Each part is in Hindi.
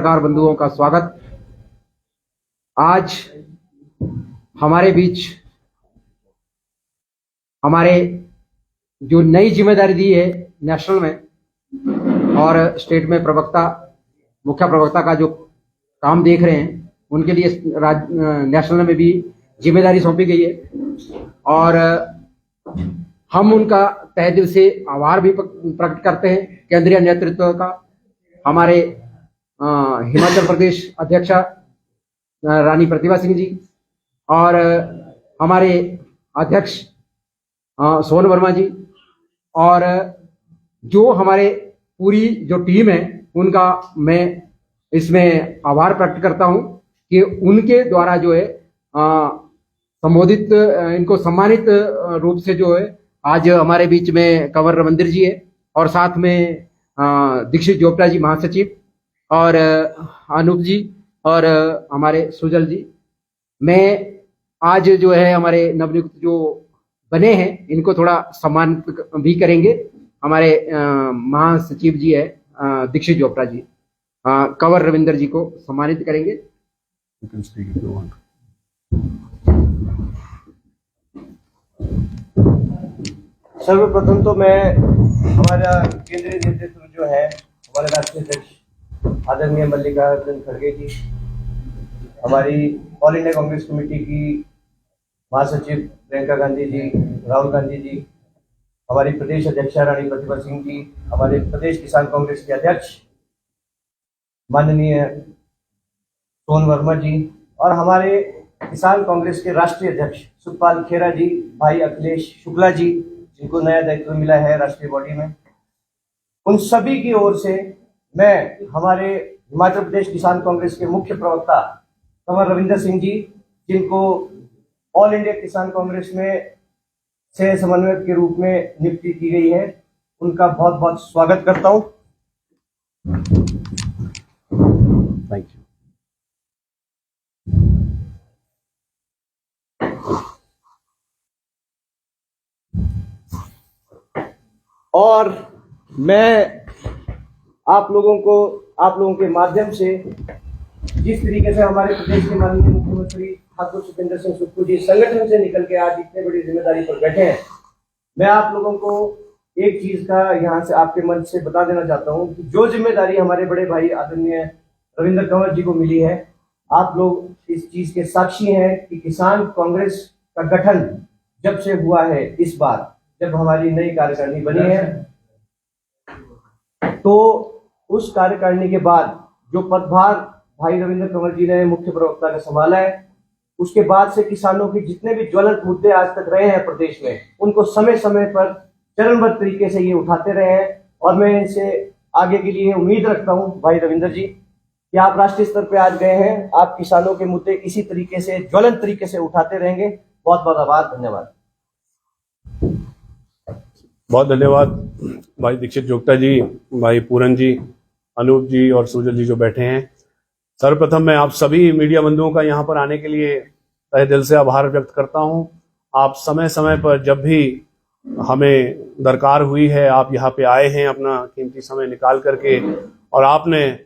पत्रकार बंधुओं का स्वागत। आज हमारे बीच हमारे जो नई जिम्मेदारी दी है नेशनल में और स्टेट में मुख्य प्रवक्ता का जो काम देख रहे हैं, उनके लिए नेशनल में भी जिम्मेदारी सौंपी गई है और हम उनका तहे दिल से आभार भी प्रकट करते हैं केंद्रीय नेतृत्व का। हमारे हिमाचल प्रदेश अध्यक्षा रानी प्रतिभा सिंह जी और हमारे अध्यक्ष सोन वर्मा जी और जो हमारे पूरी जो टीम है, उनका मैं इसमें आभार प्रकट करता हूं कि उनके द्वारा जो है संबोधित इनको सम्मानित रूप से जो है आज हमारे बीच में कंवर रविंदर जी है और साथ में दीक्षित जोपड़ा जी महासचिव और अनूप जी और हमारे सुजल जी। मैं आज जो है हमारे नवनियुक्त जो बने हैं इनको थोड़ा सम्मान भी करेंगे। हमारे महासचिव जी है दीक्षित जोपड़ा जी, कंवर रविंदर जी को सम्मानित करेंगे। सर्वप्रथम तो मैं हमारा केंद्रीय नेतृत्व जो है, हमारे राष्ट्रीय अध्यक्ष आदरणीय मल्लिकार्जुन खड़गे जी, हमारी ऑल इंडिया कांग्रेस कमेटी की महासचिव प्रियंका गांधी जी, राहुल गांधी जी, हमारी प्रदेश अध्यक्षा रानी प्रतिभा सिंह जी, हमारे प्रदेश किसान कांग्रेस के अध्यक्ष माननीय सोन वर्मा जी और हमारे किसान कांग्रेस के राष्ट्रीय अध्यक्ष सुखपाल खेरा जी, भाई अखिलेश शुक्ला जी, जिनको नया दायित्व मिला है राष्ट्रीय बॉडी में, उन सभी की ओर से मैं हमारे हिमाचल प्रदेश किसान कांग्रेस के मुख्य प्रवक्ता कंवर रविंदर सिंह जी, जिनको ऑल इंडिया किसान कांग्रेस में सह समन्वयक के रूप में नियुक्ति की गई है, उनका बहुत बहुत स्वागत करता हूं। Thank you. और मैं आप लोगों के माध्यम से जिस तरीके से हमारे प्रदेश के माननीय मुख्यमंत्री ठाकुर सुखविंदर सिंह सुक्खू जी संगठन से निकल के आज इतने बड़ी जिम्मेदारी पर बैठे हैं, मैं आप लोगों को एक चीज का यहाँ से आपके मंच से बता देना चाहता हूँ कि जो जिम्मेदारी हमारे बड़े भाई आदरणीय रविंद्र कंवर जी को मिली है, आप लोग इस चीज के साक्षी हैं कि किसान कांग्रेस का गठन जब से हुआ है, इस बार जब हमारी नई कार्यकारिणी बनी है, तो उस कार्यकारिणी के बाद जो पदभार भाई रविंद्र कंवर जी ने मुख्य प्रवक्ता का संभाला है, उसके बाद से किसानों के जितने भी ज्वलंत मुद्दे आज तक रहे हैं प्रदेश में, उनको समय समय पर चरणबद्ध तरीके से ये उठाते रहे हैं और मैं इनसे आगे के लिए उम्मीद रखता हूं भाई रविंदर जी कि आप राष्ट्रीय स्तर पे आज गए हैं, आप किसानों के मुद्दे इसी तरीके से ज्वलंत तरीके से उठाते रहेंगे। बहुत बहुत आभार, धन्यवाद। बहुत धन्यवाद भाई दीक्षित जोगटा जी, भाई पूरन जी, अनूप जी और सुजल जी जो बैठे हैं। सर्वप्रथम मैं आप सभी मीडिया बंधुओं का यहाँ पर आने के लिए तहे दिल से आभार व्यक्त करता हूँ। आप समय समय पर जब भी हमें दरकार हुई है, आप यहाँ पे आए हैं अपना कीमती समय निकाल करके, और आपने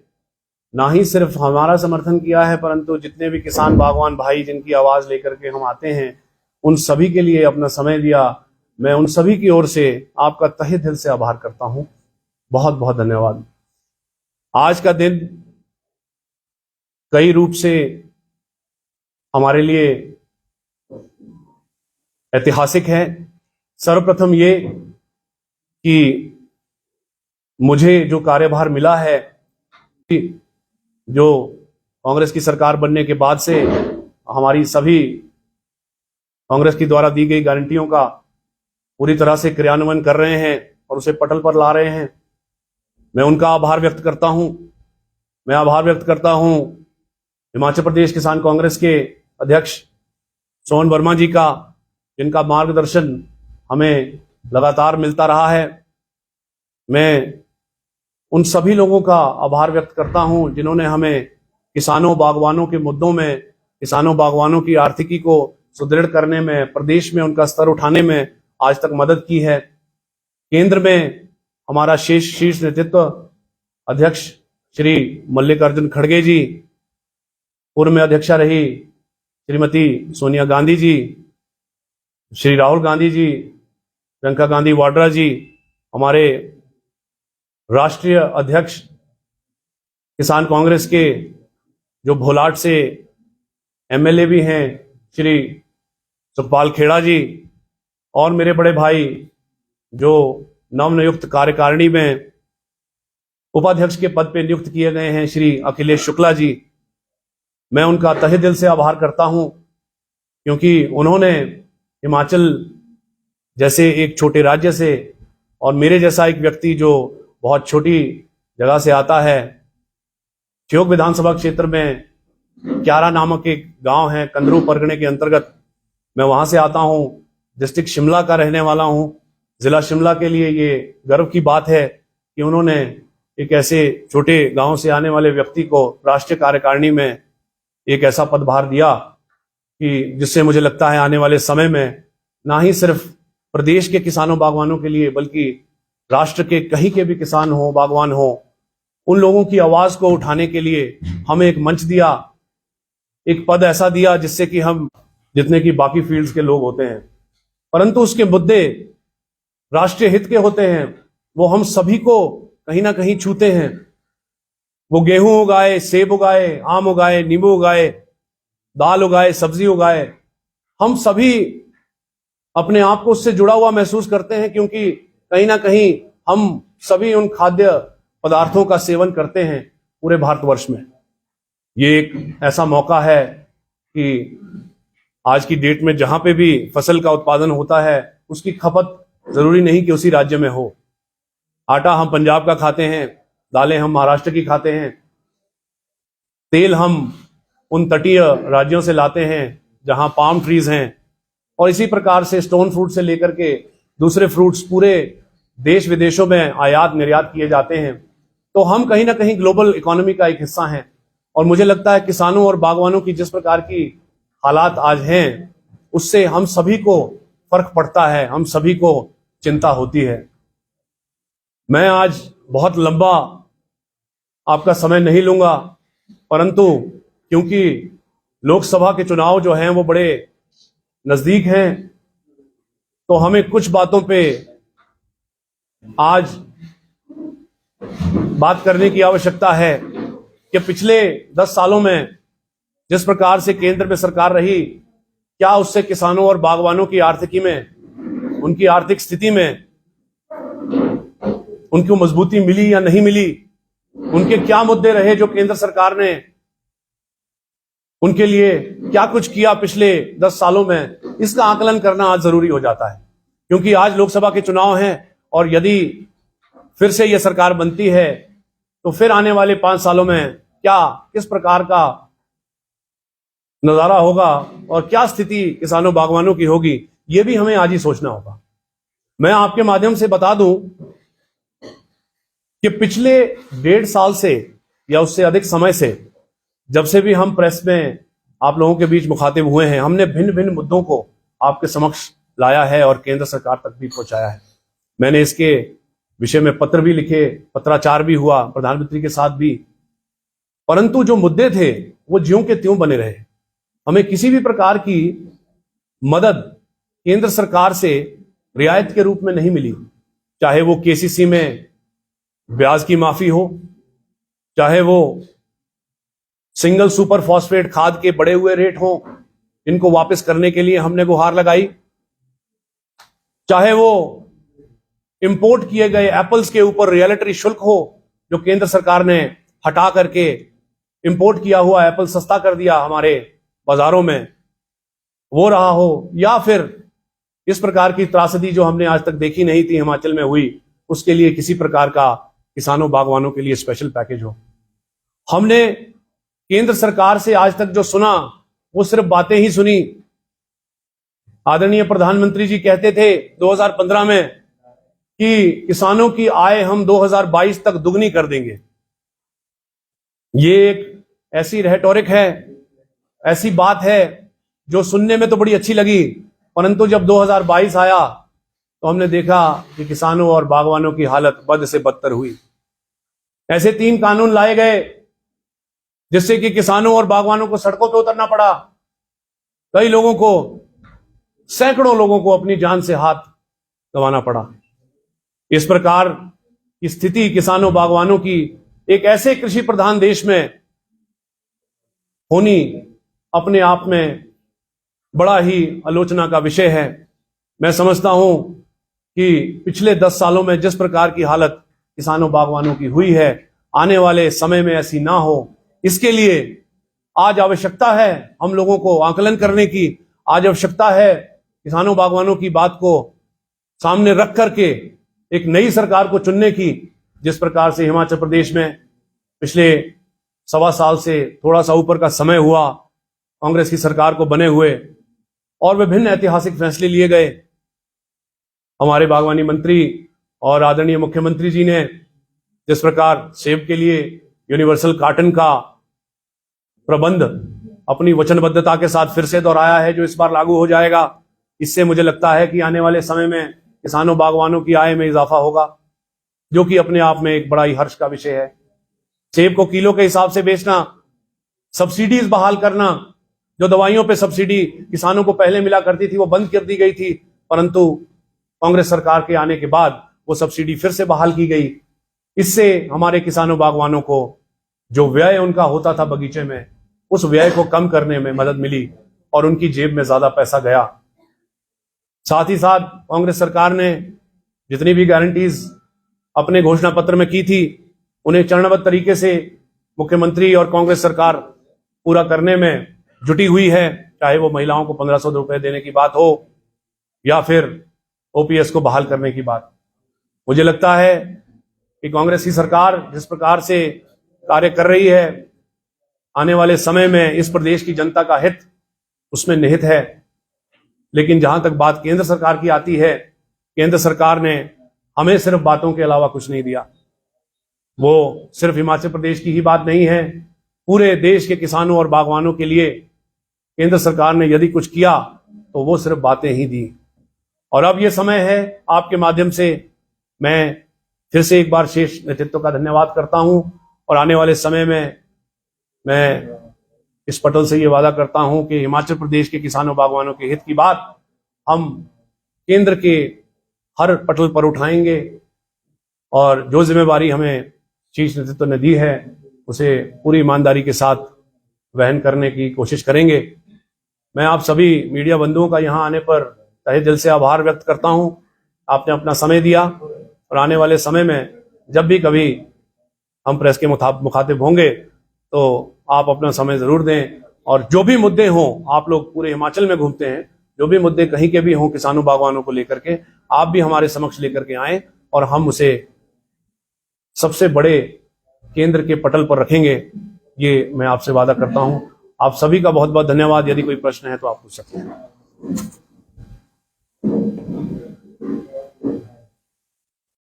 ना ही सिर्फ हमारा समर्थन किया है परंतु जितने भी किसान बागवान भाई जिनकी आवाज लेकर के हम आते हैं, उन सभी के लिए अपना समय दिया। मैं उन सभी की ओर से आपका तहे दिल से आभार करता हूं। बहुत बहुत धन्यवाद। आज का दिन कई रूप से हमारे लिए ऐतिहासिक है। सर्वप्रथम ये कि मुझे जो कार्यभार मिला है, जो कांग्रेस की सरकार बनने के बाद से हमारी सभी कांग्रेस की द्वारा दी गई गारंटियों का पूरी तरह से क्रियान्वयन कर रहे हैं और उसे पटल पर ला रहे हैं। मैं उनका आभार व्यक्त करता हूं। मैं आभार व्यक्त करता हूं हिमाचल प्रदेश किसान कांग्रेस के अध्यक्ष सोन वर्मा जी का, जिनका मार्गदर्शन हमें लगातार मिलता रहा है। मैं उन सभी लोगों का आभार व्यक्त करता हूं जिन्होंने हमें किसानों बागवानों के मुद्दों में, किसानों बागवानों की आर्थिकी को सुदृढ़ करने में, प्रदेश में उनका स्तर उठाने में आज तक मदद की है। केंद्र में हमारा शीर्ष नेतृत्व अध्यक्ष श्री मल्लिकार्जुन खड़गे जी, पूर्व में अध्यक्षा रही श्रीमती सोनिया गांधी जी, श्री राहुल गांधी जी, प्रियंका गांधी वाड्रा जी, हमारे राष्ट्रीय अध्यक्ष किसान कांग्रेस के जो भोलाट से एमएलए भी हैं श्री सुखपाल खेड़ा जी, और मेरे बड़े भाई जो नवनियुक्त कार्यकारिणी में उपाध्यक्ष के पद पे नियुक्त किए गए हैं श्री अखिलेश शुक्ला जी, मैं उनका तहे दिल से आभार करता हूं, क्योंकि उन्होंने हिमाचल जैसे एक छोटे राज्य से और मेरे जैसा एक व्यक्ति जो बहुत छोटी जगह से आता है, ठियोग विधानसभा क्षेत्र में क्यारा नामक एक गांव है कंदरू परगने के अंतर्गत, मैं वहां से आता हूं, डिस्ट्रिक्ट शिमला का रहने वाला हूं। जिला शिमला के लिए ये गर्व की बात है कि उन्होंने एक ऐसे छोटे गांव से आने वाले व्यक्ति को राष्ट्रीय कार्यकारिणी में एक ऐसा पदभार दिया कि जिससे मुझे लगता है आने वाले समय में ना ही सिर्फ प्रदेश के किसानों बागवानों के लिए बल्कि राष्ट्र के कहीं के भी किसान हो, बागवान हो, उन लोगों की आवाज को उठाने के लिए हमें एक मंच दिया, एक पद ऐसा दिया जिससे कि हम जितने की बाकी फील्ड्स के लोग होते हैं, परंतु उसके मुद्दे राष्ट्रीय हित के होते हैं, वो हम सभी को कहीं ना कहीं छूते हैं। वो गेहूं उगाए, सेब उगाए, आम उगाए, नींबू उगाए, दाल उगाए, सब्जी उगाए, हम सभी अपने आप को उससे जुड़ा हुआ महसूस करते हैं, क्योंकि कहीं ना कहीं हम सभी उन खाद्य पदार्थों का सेवन करते हैं पूरे भारतवर्ष में। ये एक ऐसा मौका है कि आज की डेट में जहां पे भी फसल का उत्पादन होता है उसकी खपत जरूरी नहीं कि उसी राज्य में हो। आटा हम पंजाब का खाते हैं, दालें हम महाराष्ट्र की खाते हैं, तेल हम उन तटीय राज्यों से लाते हैं जहां पाम ट्रीज हैं, और इसी प्रकार से स्टोन फ्रूट से लेकर के दूसरे फ्रूट्स पूरे देश विदेशों में आयात निर्यात किए जाते हैं। तो हम कहीं ना कहीं ग्लोबल इकोनॉमी का एक हिस्सा हैं, और मुझे लगता है किसानों और बागवानों की जिस प्रकार की हालात आज हैं उससे हम सभी को फर्क पड़ता है, हम सभी को चिंता होती है। मैं आज बहुत लंबा आपका समय नहीं लूंगा, परंतु क्योंकि लोकसभा के चुनाव जो हैं वो बड़े नजदीक हैं, तो हमें कुछ बातों पे आज बात करने की आवश्यकता है कि पिछले 10 सालों में जिस प्रकार से केंद्र में सरकार रही, क्या उससे किसानों और बागवानों की आर्थिकी में, उनकी आर्थिक स्थिति में उनको मजबूती मिली या नहीं मिली, उनके क्या मुद्दे रहे जो केंद्र सरकार ने उनके लिए क्या कुछ किया पिछले 10 सालों में, इसका आकलन करना आज जरूरी हो जाता है। क्योंकि आज लोकसभा के चुनाव हैं, और यदि फिर से यह सरकार बनती है तो फिर आने वाले 5 सालों में क्या किस प्रकार का नजारा होगा और क्या स्थिति किसानों बागवानों की होगी, यह भी हमें आज ही सोचना होगा। मैं आपके माध्यम से बता दूं कि पिछले 1.5 साल से या उससे अधिक समय से जब से भी हम प्रेस में आप लोगों के बीच मुखातिब हुए हैं, हमने भिन्न भिन्न मुद्दों को आपके समक्ष लाया है और केंद्र सरकार तक भी पहुंचाया है। मैंने इसके विषय में पत्र भी लिखे, पत्राचार भी हुआ प्रधानमंत्री के साथ भी, परंतु जो मुद्दे थे वो ज्यों के त्यों बने रहे। हमें किसी भी प्रकार की मदद केंद्र सरकार से रियायत के रूप में नहीं मिली, चाहे वो केसीसी में ब्याज की माफी हो, चाहे वो सिंगल सुपर फॉस्फेट खाद के बढ़े हुए रेट हो, इनको वापस करने के लिए हमने गुहार लगाई, चाहे वो इंपोर्ट किए गए एप्पल्स के ऊपर रॉयल्टी शुल्क हो जो केंद्र सरकार ने हटा करके इंपोर्ट किया हुआ एप्पल सस्ता कर दिया हमारे बाजारों में, वो रहा हो, या फिर इस प्रकार की त्रासदी जो हमने आज तक देखी नहीं थी हिमाचल में हुई, उसके लिए किसी प्रकार का किसानों बागवानों के लिए स्पेशल पैकेज हो। हमने केंद्र सरकार से आज तक जो सुना वो सिर्फ बातें ही सुनी। आदरणीय प्रधानमंत्री जी कहते थे 2015 में कि किसानों की आय हम 2022 तक दुगनी कर देंगे। ये एक ऐसी रेटोरिक है, ऐसी बात है जो सुनने में तो बड़ी अच्छी लगी, परंतु जब 2022 आया तो हमने देखा कि किसानों और बागवानों की हालत बद से बदतर हुई। ऐसे 3 कानून लाए गए जिससे कि किसानों और बागवानों को सड़कों पर उतरना पड़ा। कई लोगों को, सैकड़ों लोगों को अपनी जान से हाथ गंवाना पड़ा। इस प्रकार की स्थिति किसानों बागवानों की एक ऐसे कृषि प्रधान देश में होनी अपने आप में बड़ा ही आलोचना का विषय है। मैं समझता हूं कि पिछले 10 सालों में जिस प्रकार की हालत किसानों बागवानों की हुई है, आने वाले समय में ऐसी ना हो, इसके लिए आज आवश्यकता है हम लोगों को आकलन करने की। आज आवश्यकता है किसानों बागवानों की बात को सामने रख करके एक नई सरकार को चुनने की। जिस प्रकार से हिमाचल प्रदेश में पिछले 1.25 साल से थोड़ा सा ऊपर का समय हुआ कांग्रेस की सरकार को बने हुए, और विभिन्न ऐतिहासिक फैसले लिए गए। हमारे बागवानी मंत्री और आदरणीय मुख्यमंत्री जी ने जिस प्रकार सेब के लिए यूनिवर्सल कार्टन का प्रबंध अपनी वचनबद्धता के साथ फिर से दोहराया है, जो इस बार लागू हो जाएगा, इससे मुझे लगता है कि आने वाले समय में किसानों बागवानों की आय में इजाफा होगा, जो कि अपने आप में एक बड़ा ही हर्ष का विषय है। सेब को किलो के हिसाब से बेचना, सब्सिडीज बहाल करना, जो दवाइयों पे सब्सिडी किसानों को पहले मिला करती थी वो बंद कर दी गई थी, परंतु कांग्रेस सरकार के आने के बाद वो सब्सिडी फिर से बहाल की गई। इससे हमारे किसानों बागवानों को जो व्यय उनका होता था बगीचे में, उस व्यय को कम करने में मदद मिली और उनकी जेब में ज्यादा पैसा गया। साथ ही साथ कांग्रेस सरकार ने जितनी भी गारंटीज अपने घोषणा पत्र में की थी, उन्हें चरणबद्ध तरीके से मुख्यमंत्री और कांग्रेस सरकार पूरा करने में जुटी हुई है। चाहे वो महिलाओं को 1500 रुपए देने की बात हो या फिर ओपीएस को बहाल करने की बात। मुझे लगता है कि कांग्रेस की सरकार जिस प्रकार से कार्य कर रही है, आने वाले समय में इस प्रदेश की जनता का हित उसमें निहित है। लेकिन जहां तक बात केंद्र सरकार की आती है, केंद्र सरकार ने हमें सिर्फ बातों के अलावा कुछ नहीं दिया। वो सिर्फ हिमाचल प्रदेश की ही बात नहीं है, पूरे देश के किसानों और बागवानों के लिए केंद्र सरकार ने यदि कुछ किया तो वो सिर्फ बातें ही दी। और अब ये समय है, आपके माध्यम से मैं फिर से एक बार शेष नेतृत्व का धन्यवाद करता हूं, और आने वाले समय में मैं इस पटल से ये वादा करता हूं कि हिमाचल प्रदेश के किसानों बागवानों के हित की बात हम केंद्र के हर पटल पर उठाएंगे, और जो जिम्मेवारी हमें शीर्ष नेतृत्व ने दी है उसे पूरी ईमानदारी के साथ वहन करने की कोशिश करेंगे। मैं आप सभी मीडिया बंधुओं का यहाँ आने पर तहे दिल से आभार व्यक्त करता हूँ। आपने अपना समय दिया, और आने वाले समय में जब भी कभी हम प्रेस के मुखातिब होंगे तो आप अपना समय जरूर दें, और जो भी मुद्दे हों, आप लोग पूरे हिमाचल में घूमते हैं, जो भी मुद्दे कहीं के भी हों किसानों बागवानों को लेकर के, आप भी हमारे समक्ष लेकर के आएं और हम उसे सबसे बड़े केंद्र के पटल पर रखेंगे। ये मैं आपसे वादा करता हूं। आप सभी का बहुत बहुत धन्यवाद। यदि कोई प्रश्न है तो आप पूछ सकते हैं।